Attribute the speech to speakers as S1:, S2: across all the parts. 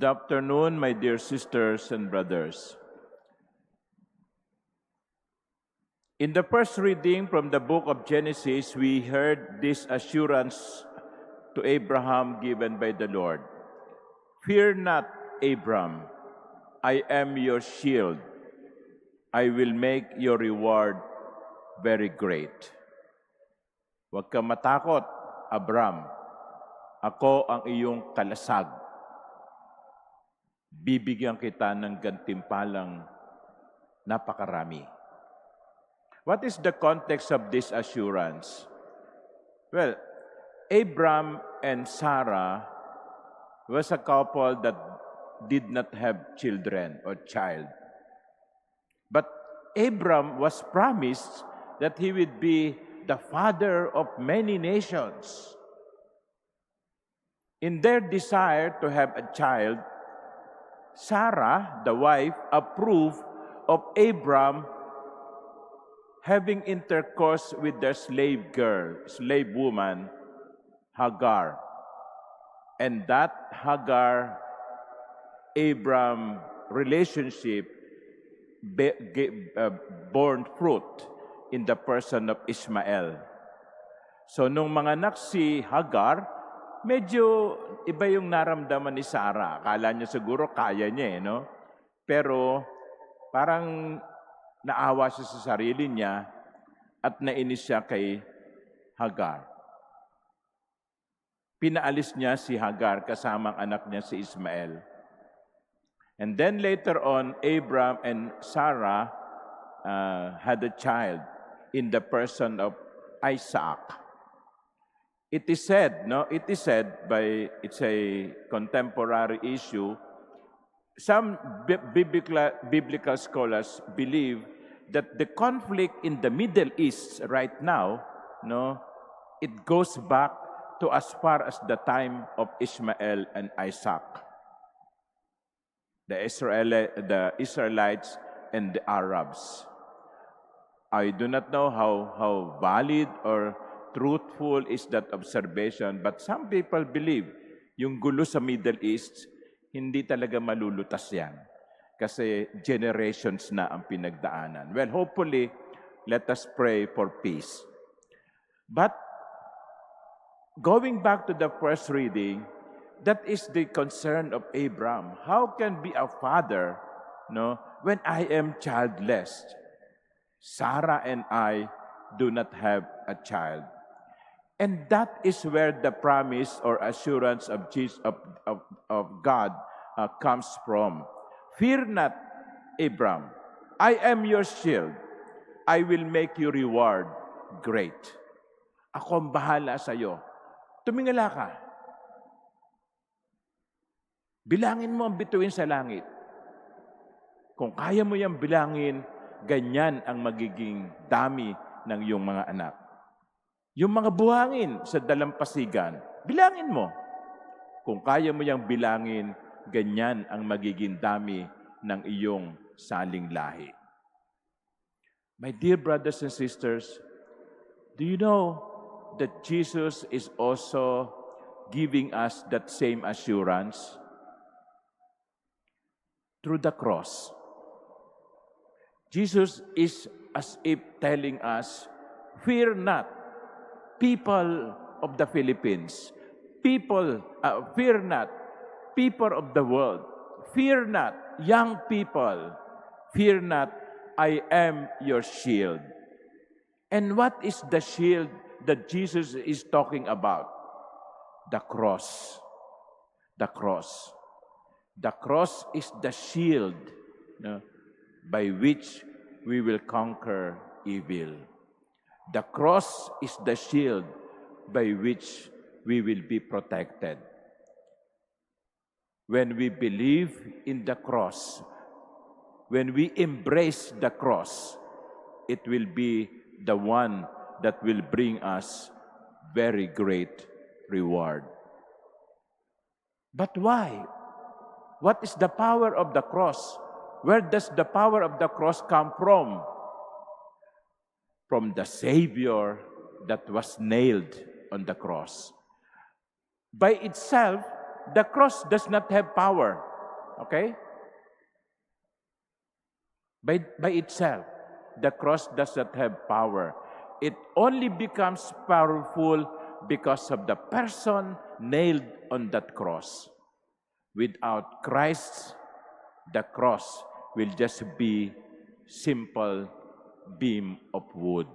S1: Good afternoon, my dear sisters and brothers. In the first reading from the book of Genesis, we heard this assurance to Abraham given by the Lord. Fear not, Abram, I am your shield. I will make your reward very great. Huwag kang matakot, Abram. Ako ang iyong kalasag. Bibigyan kita ng gantimpalang napakarami. What is the context of this assurance? Well, Abram and Sarah was a couple that did not have children or child. But Abram was promised that he would be the father of many nations. In their desire to have a child, Sarah, the wife, approved of Abram having intercourse with their slave woman, Hagar. And that Hagar-Abram relationship born fruit in the person of Ishmael. So nung manganak si Hagar, medyo iba yung naramdaman ni Sarah. Akala niya siguro kaya niya, no? Pero parang naawa siya sa sarili niya at nainis siya kay Hagar. Pinaalis niya si Hagar kasama ang anak niya si Ismael. And then later on, Abram and Sarah had a child in the person of Isaac. It is said, it's a contemporary issue. Some biblical scholars believe that the conflict in the Middle East right now, it goes back to as far as the time of Ishmael and Isaac. The Israelites and the Arabs. I do not know how valid or truthful is that observation, but some people believe yung gulo sa Middle East, hindi talaga malulutas yan. Kasi generations na ang pinagdaanan. Well, hopefully, let us pray for peace. But, going back to the first reading, that is the concern of Abram. How can be a father, when I am childless? Sarah and I do not have a child. And that is where the promise or assurance of God comes from. Fear not, Abram. I am your shield. I will make your reward great. Ako ang bahala sa iyo. Tumingala ka. Bilangin mo ang bituin sa langit. Kung kaya mo yung bilangin, ganyan ang magiging dami ng iyong mga anak. Yung mga buhangin sa dalampasigan, bilangin mo. Kung kaya mo yung bilangin, ganyan ang magiging dami ng iyong saling lahi. My dear brothers and sisters, do you know that Jesus is also giving us that same assurance? Through the cross. Jesus is as if telling us, fear not, people of the Philippines, fear not, people of the world, fear not, young people, fear not, I am your shield. And what is the shield that Jesus is talking about? The cross. The cross. The cross is the shield by which we will conquer evil. The cross is the shield by which we will be protected. When we believe in the cross, when we embrace the cross, it will be the one that will bring us very great reward. But why? What is the power of the cross? Where does the power of the cross come from? From the Savior that was nailed on the cross. By itself, the cross does not have power. Okay? By itself, the cross does not have power. It only becomes powerful because of the person nailed on that cross. Without Christ, the cross will just be simple beam of wood.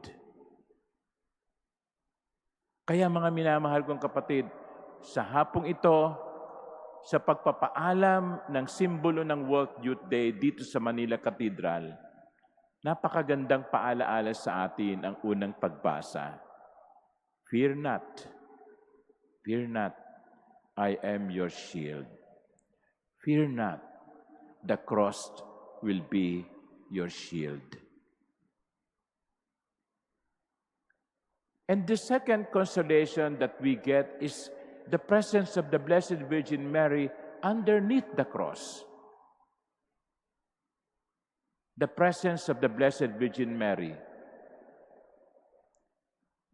S1: Kaya mga minamahal kong kapatid, sa hapong ito, sa pagpapaalam ng simbolo ng World Youth Day dito sa Manila Cathedral, napakagandang paalaala sa atin ang unang pagbasa. Fear not, I am your shield. Fear not, the cross will be your shield. And the second consolation that we get is the presence of the Blessed Virgin Mary underneath the cross. The presence of the Blessed Virgin Mary.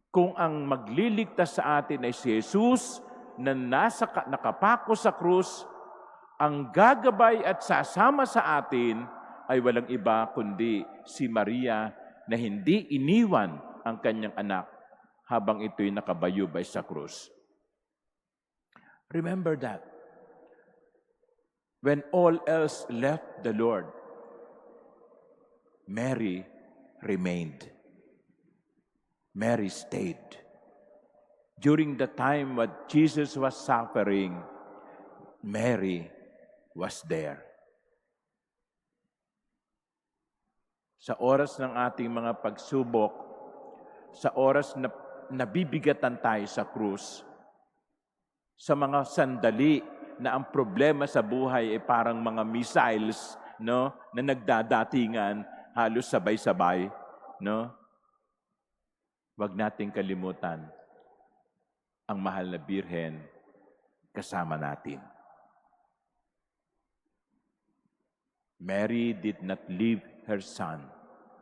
S1: Kung ang magliligtas sa atin ay si Jesus na nakapako sa krus, ang gagabay at sasama sa atin ay walang iba kundi si Maria na hindi iniwan ang kanyang anak habang ito'y nakabayubay sa krus. Remember that. When all else left the Lord, Mary remained. Mary stayed. During the time when Jesus was suffering, Mary was there. Sa oras ng ating mga pagsubok, sa oras na nabibigatan tayo sa krus, sa mga sandali na ang problema sa buhay ay parang mga missiles, no, na nagdadatingan halos sabay-sabay, no? Huwag nating kalimutan ang mahal na Birhen kasama natin. Mary did not leave her son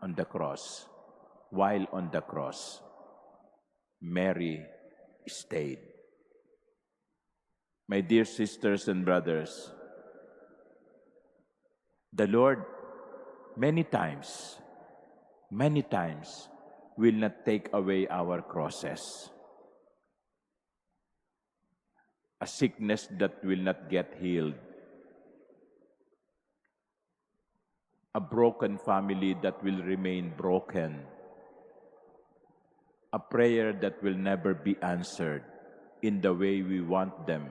S1: on the cross. While on the cross, Mary stayed. My dear sisters and brothers, the Lord many times will not take away our crosses. A sickness that will not get healed. A broken family that will remain broken. A prayer that will never be answered in the way we want them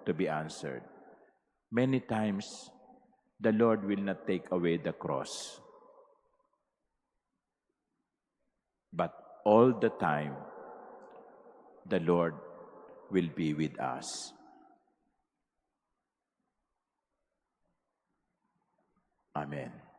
S1: to be answered. Many times, the Lord will not take away the cross. But all the time, the Lord will be with us. Amen.